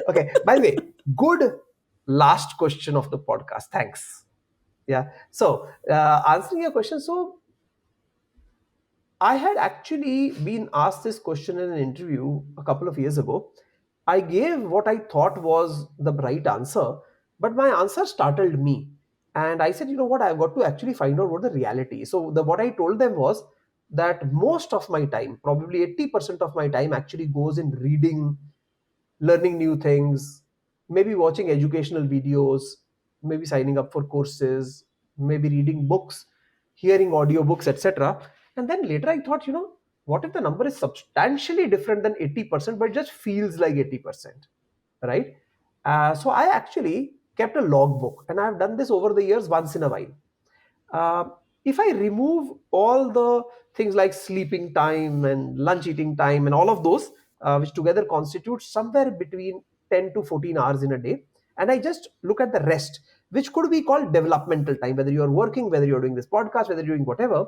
Okay. By the way, good last question of the podcast. Thanks. Yeah. So answering your question, so I had actually been asked this question in an interview a couple of years ago. I gave what I thought was the right answer, but my answer startled me. And I said, you know what, I've got to actually find out what the reality is. So what I told them was that most of my time, probably 80% of my time, actually goes in reading, learning new things, maybe watching educational videos, maybe signing up for courses, maybe reading books, hearing audiobooks, etc. And then later I thought, what if the number is substantially different than 80%, but it just feels like 80%, right? So I actually kept a logbook, and I've done this over the years once in a while. uh, if I remove all the things like sleeping time and lunch eating time and all of those, which together constitute somewhere between 10 to 14 hours in a day, and I just look at the rest, which could be called developmental time, whether you're working, whether you're doing this podcast, whether you're doing whatever,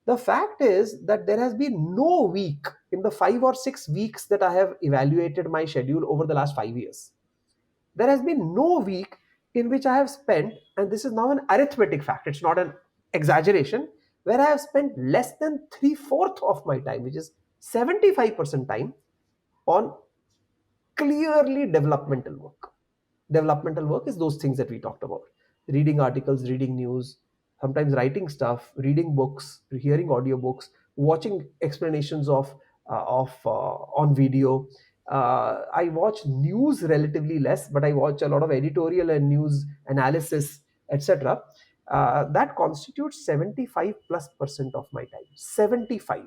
the fact is that there has been no week in the 5 or 6 weeks that I have evaluated my schedule over the last 5 years. There has been no week in which I have spent, and this is now an arithmetic fact, it's not an exaggeration, where I have spent less than three-fourths of my time, which is 75% time, on clearly developmental work. Developmental work is those things that we talked about: reading articles, reading news, sometimes writing stuff, reading books, hearing audiobooks, watching explanations on video. I watch news relatively less, but I watch a lot of editorial and news analysis, etc. That constitutes 75 plus percent of my time. 75.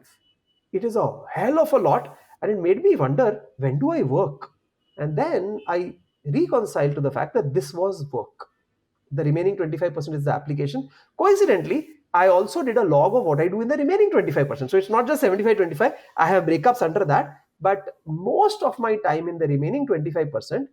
It is a hell of a lot, and it made me wonder, when do I work? And then I reconciled to the fact that this was work. The remaining 25% is the application. Coincidentally, I also did a log of what I do in the remaining 25%. So it's not just 75-25. I have breakups under that. But most of my time in the remaining 25%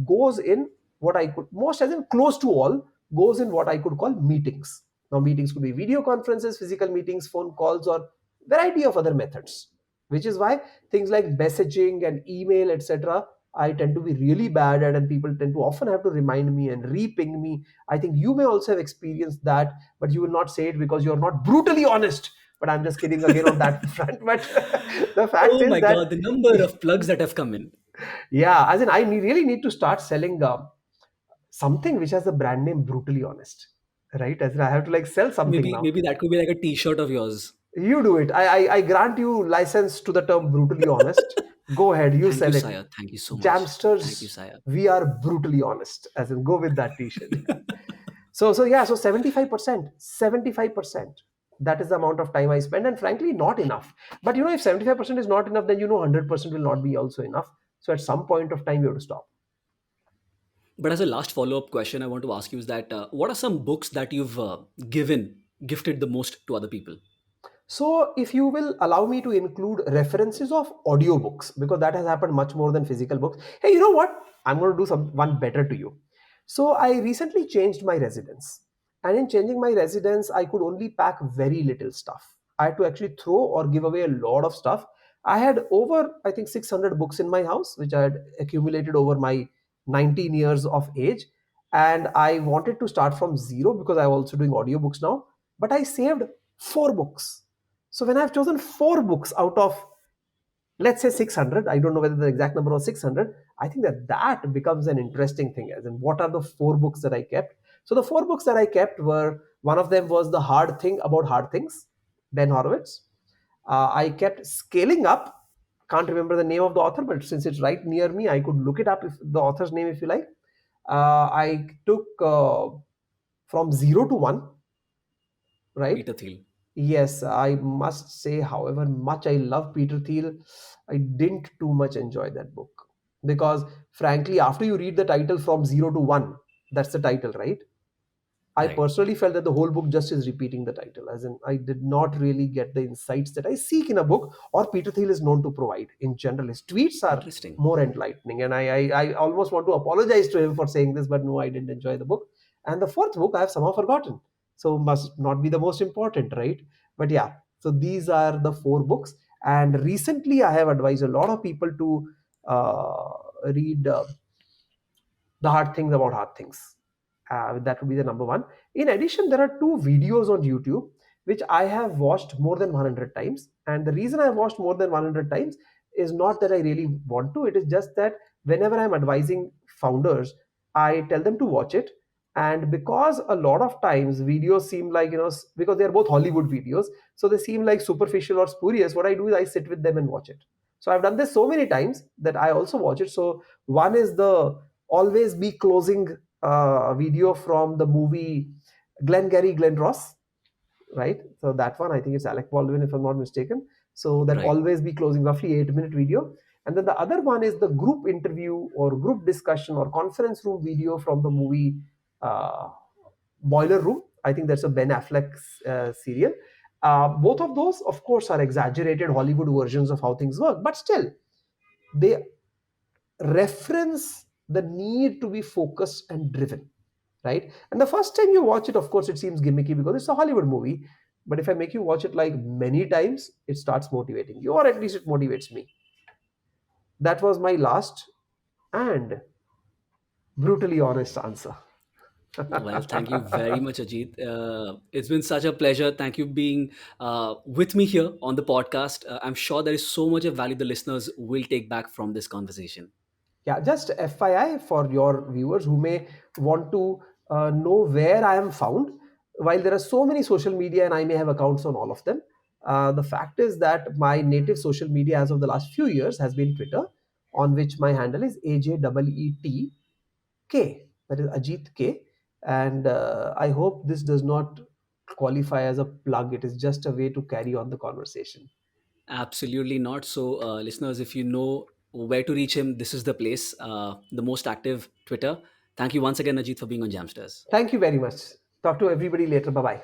goes in what I could, most as in close to all, goes in what I could call meetings. Now, meetings could be video conferences, physical meetings, phone calls, or variety of other methods. Which is why things like messaging and email, etc., I tend to be really bad at, and people tend to often have to remind me and re-ping me. I think you may also have experienced that, but you will not say it because you're not brutally honest. But I'm just kidding again on that front. But the fact Oh is my that, god, the number of plugs that have come in. yeah, as in, really need to start selling something which has the brand name brutally honest, right? As in, I have to like sell something Maybe now. maybe that could be like a t-shirt of yours. You do it. I grant you license to the term brutally honest. Go ahead, you Thank you, sell it. Saya. Thank you so much. Thank you, Jamsters, Saya. we are brutally honest. As in, go with that t-shirt. So yeah, so 75%, 75%. That is the amount of time I spend, and frankly, not enough. But if 75% is not enough, then 100% will not be also enough. So at some point of time, you have to stop. But as a last follow up question, I want to ask you is that what are some books that you've gifted the most to other people? So, if you will allow me to include references of audiobooks, because that has happened much more than physical books. Hey, you know what? I'm going to do some one better to you. So, I recently changed my residence, and in changing my residence, I could only pack very little stuff. I had to actually throw or give away a lot of stuff. I had over, I think, 600 books in my house, which I had accumulated over my 19 years of age. And I wanted to start from zero because I'm also doing audiobooks now. But I saved four books. So when I've chosen four books out of, let's say, 600, I don't know whether the exact number was 600, I think that becomes an interesting thing. As in, what are the four books that I kept? So the four books that I kept were, one of them was The Hard Thing About Hard Things, Ben Horowitz. I kept Scaling Up. Can't remember the name of the author, but since it's right near me, I could look it up, if the author's name, if you like. I took From Zero to One, right? Peter Thiel. Yes, I must say, however much I love Peter Thiel, I didn't too much enjoy that book. Because, frankly, after you read the title From Zero to One, that's the title, right? I Right. personally felt that the whole book just is repeating the title, as in, I did not really get the insights that I seek in a book, or Peter Thiel is known to provide in general. His tweets are Interesting. more enlightening, and I almost want to apologize to him for saying this, but no, I didn't enjoy the book. And the fourth book I have somehow forgotten, so must not be the most important, right? But yeah, so these are the four books, and recently I have advised a lot of people to read The Hard Things About Hard Things. That would be the number one. In addition, there are two videos on YouTube which I have watched more than 100 times. And the reason I've watched more than 100 times is not that I really want to, it is just that whenever I'm advising founders, I tell them to watch it. And because a lot of times videos seem like, because they're both Hollywood videos, so they seem like superficial or spurious, what I do is I sit with them and watch it. So I've done this so many times that I also watch it. So one is the Always Be Closing video from the movie Glengarry Glen Ross, right? So that one, I think it's Alec Baldwin, if I'm not mistaken. So that Right. Always Be Closing, roughly 8-minute video. And then the other one is the group interview or group discussion or conference room video from the movie uh, Boiler Room. I think that's a Ben Affleck serial. Both of those, of course, are exaggerated Hollywood versions of how things work, but still, they reference the need to be focused and driven, right? And the first time you watch it, of course, it seems gimmicky because it's a Hollywood movie. But if I make you watch it like many times, it starts motivating you, or at least it motivates me. That was my last and brutally honest answer. Well, thank you very much, Ajit. It's been such a pleasure. Thank you being with me here on the podcast. I'm sure there is so much of value the listeners will take back from this conversation. Yeah, just FYI for your viewers who may want to know where I am found. While there are so many social media and I may have accounts on all of them, the fact is that my native social media as of the last few years has been Twitter, on which my handle is AJEETK, that is Ajit K. And I hope this does not qualify as a plug. It is just a way to carry on the conversation. Absolutely not. So, listeners, if you know where to reach him, this is the place, the most active Twitter. Thank you once again, Ajit, for being on Jamsters. Thank you very much. Talk to everybody later. Bye bye.